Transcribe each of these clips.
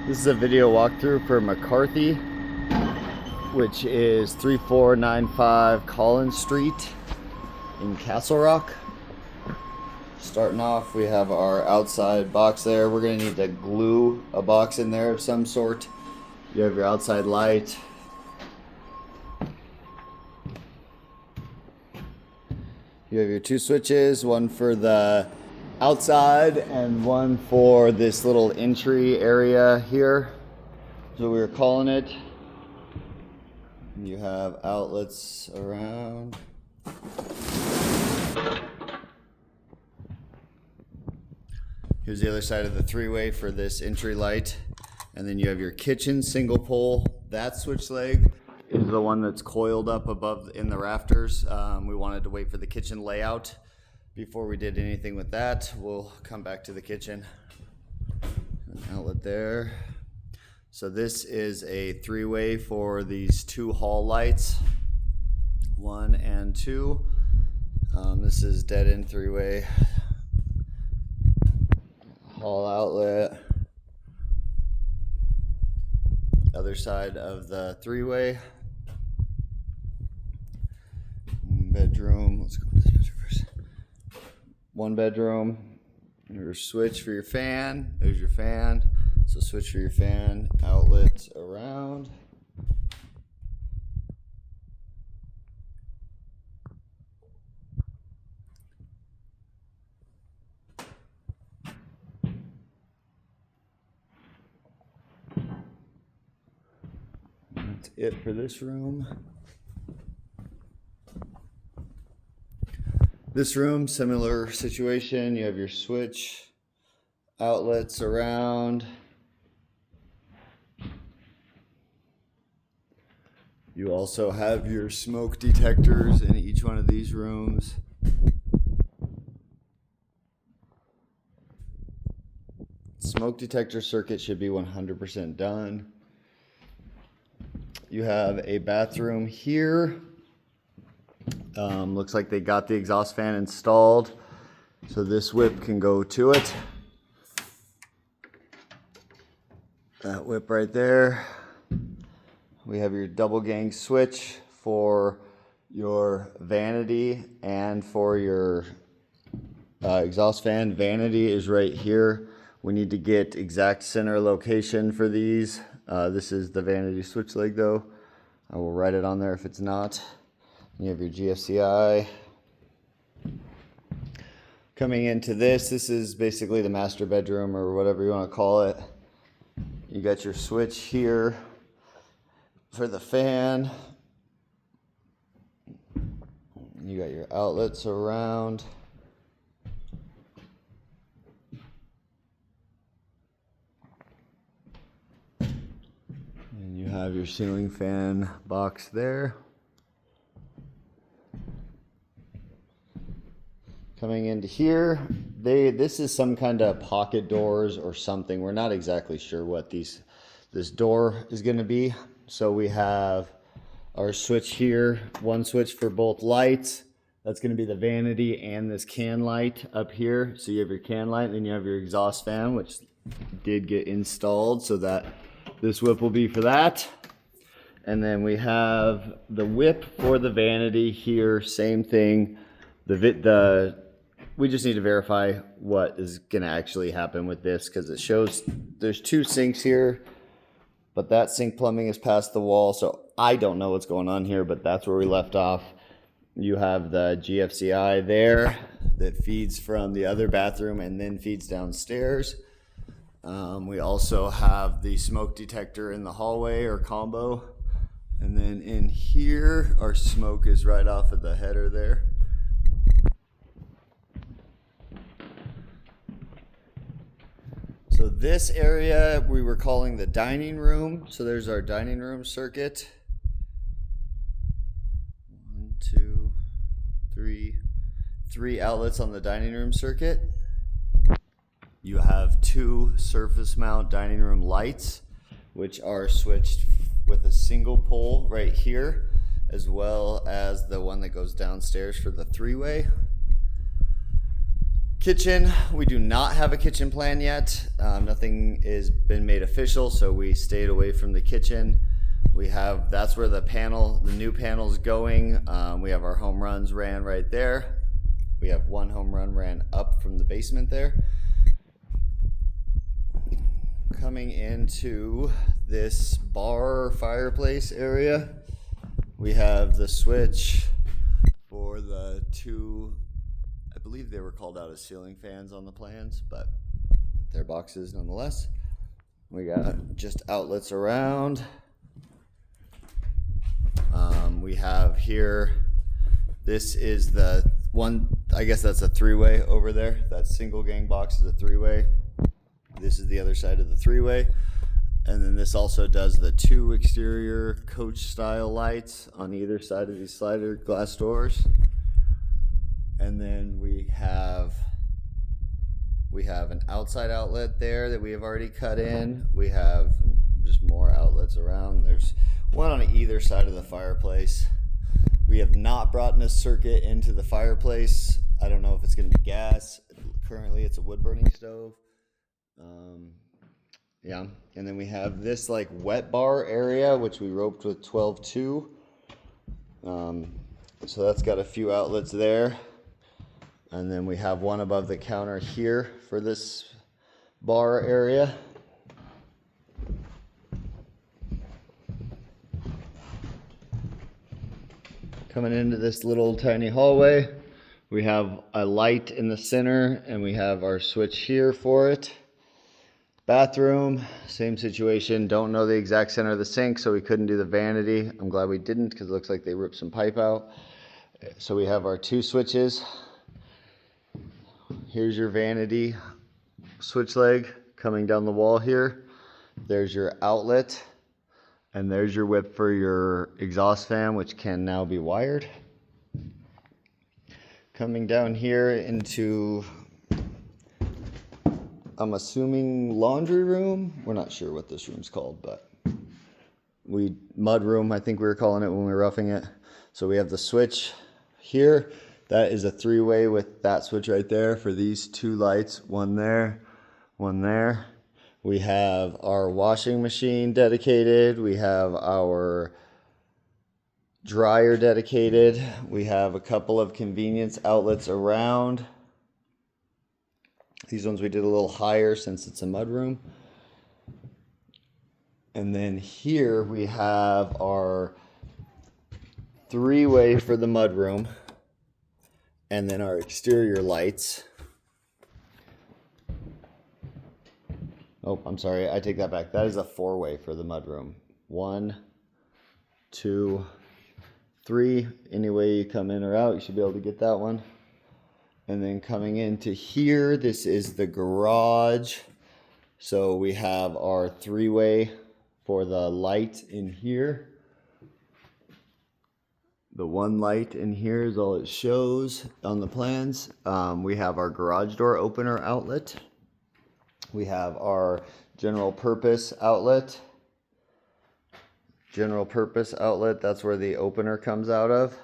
This is a video walkthrough for McCarthy, which is 3495 Collins Street in Castle Rock. Starting off, we have our outside box there. We're going to need to glue a box in there of some sort. You have your outside light. You have your two switches, one for the outside and one for this little entry area here. So we were calling it. You have outlets around. Here's the other side of the three-way for this entry light. And then you have your kitchen single pole. That switch leg is the one that's coiled up above in the rafters. We wanted to wait for the kitchen layout before we did anything with that. We'll come back to the kitchen. An outlet there. So this is a three-way for these two hall lights, 1 and 2. This is dead end three-way. Hall outlet. Other side of the three-way. Bedroom. Let's go to this bedroom first. One bedroom. Your switch for your fan. There's your fan. So switch for your fan. Outlets around. That's it for this room. This room, similar situation. You have your switch, outlets around. You also have your smoke detectors in each one of these rooms. Smoke detector circuit should be 100% done. You have a bathroom here. Looks like they got the exhaust fan installed, so this whip can go to it. That whip right there. We have your double gang switch for your vanity and for your exhaust fan. Vanity is right here. We need to get exact center location for these. This is the vanity switch leg though. I will write it on there if it's not. You have your GFCI. Coming into this is basically the master bedroom or whatever you want to call it. You got your switch here for the fan. You got your outlets around. And you have your ceiling fan box there. Coming into here, this is some kind of pocket doors or something. We're not exactly sure what this door is going to be. So we have our switch here, one switch for both lights. That's going to be the vanity and this can light up here. So you have your can light, and then you have your exhaust fan, which did get installed, so that this whip will be for that. And then we have the whip for the vanity here, same thing. We just need to verify what is going to actually happen with this, because it shows there's two sinks here, but that sink plumbing is past the wall, so I don't know what's going on here, but that's where we left off. You have the GFCI there that feeds from the other bathroom and then feeds downstairs. We also have the smoke detector in the hallway or combo, and then in here our smoke is right off of the header there. So this area we were calling the dining room. So there's our dining room circuit. 1, 2, 3. 3 outlets on the dining room circuit. You have 2 surface mount dining room lights, which are switched with a single pole right here, as well as the one that goes downstairs for the three-way. Kitchen, we do not have a kitchen plan yet. Nothing has been made official, so we stayed away from the kitchen. That's where the new panel's going. We have our home runs ran right there. We have one home run ran up from the basement there. Coming into this bar fireplace area, we have the switch for the two, I believe they were called out as ceiling fans on the plans, but they're boxes nonetheless. We got just outlets around. We have here, this is the one, I guess that's a three-way over there. That single gang box is a three-way. This is the other side of the three-way. And then this also does the two exterior coach style lights on either side of these slider glass doors. And then we have an outside outlet there that we have already cut in. We have just more outlets around. There's one on either side of the fireplace. We have not brought in a circuit into the fireplace. I don't know if it's going to be gas. Currently it's a wood burning stove. Yeah, and then we have this like wet bar area, which we roped with 12-2. So that's got a few outlets there. And then we have one above the counter here for this bar area. Coming into this little tiny hallway, we have a light in the center and we have our switch here for it. Bathroom, same situation. Don't know the exact center of the sink, so we couldn't do the vanity. I'm glad we didn't because it looks like they ripped some pipe out. So we have our two switches. Here's your vanity switch leg coming down the wall here. There's your outlet. And there's your whip for your exhaust fan, which can now be wired. Coming down here into, I'm assuming, laundry room. We're not sure what this room's called, but mud room, I think we were calling it when we were roughing it. So we have the switch here. That is a three-way with that switch right there for these two lights. One there, one there. We have our washing machine dedicated. We have our dryer dedicated. We have a couple of convenience outlets around. These ones we did a little higher since it's a mudroom. And then here we have our three-way for the mudroom. And then our exterior lights. Oh, I'm sorry, I take that back. That is a four-way for the mudroom. 1, 2, 3. Any way you come in or out, you should be able to get that one. And then coming into here, this is the garage. So we have our three-way for the light in here. The one light in here is all it shows on the plans. We have our garage door opener outlet. We have our general purpose outlet. General purpose outlet, that's where the opener comes out of.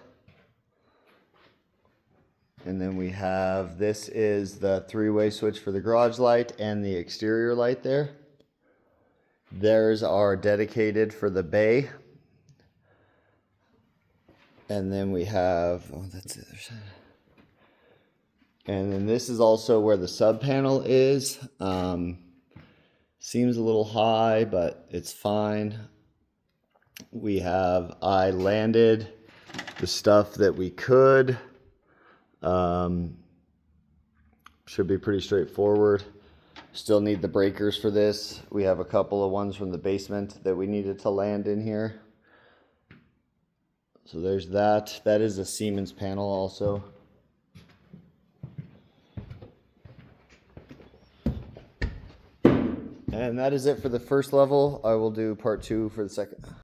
And then we have, this is the three-way switch for the garage light and the exterior light there. There's our dedicated for the bay. And then we have, oh, that's the other side. And then this is also where the sub panel is. Seems a little high, but it's fine. I landed the stuff that we could. Should be pretty straightforward. Still need the breakers for this. We have a couple of ones from the basement that we needed to land in here. So there's that. That is a Siemens panel also. And that is it for the first level. I will do part 2 for the second.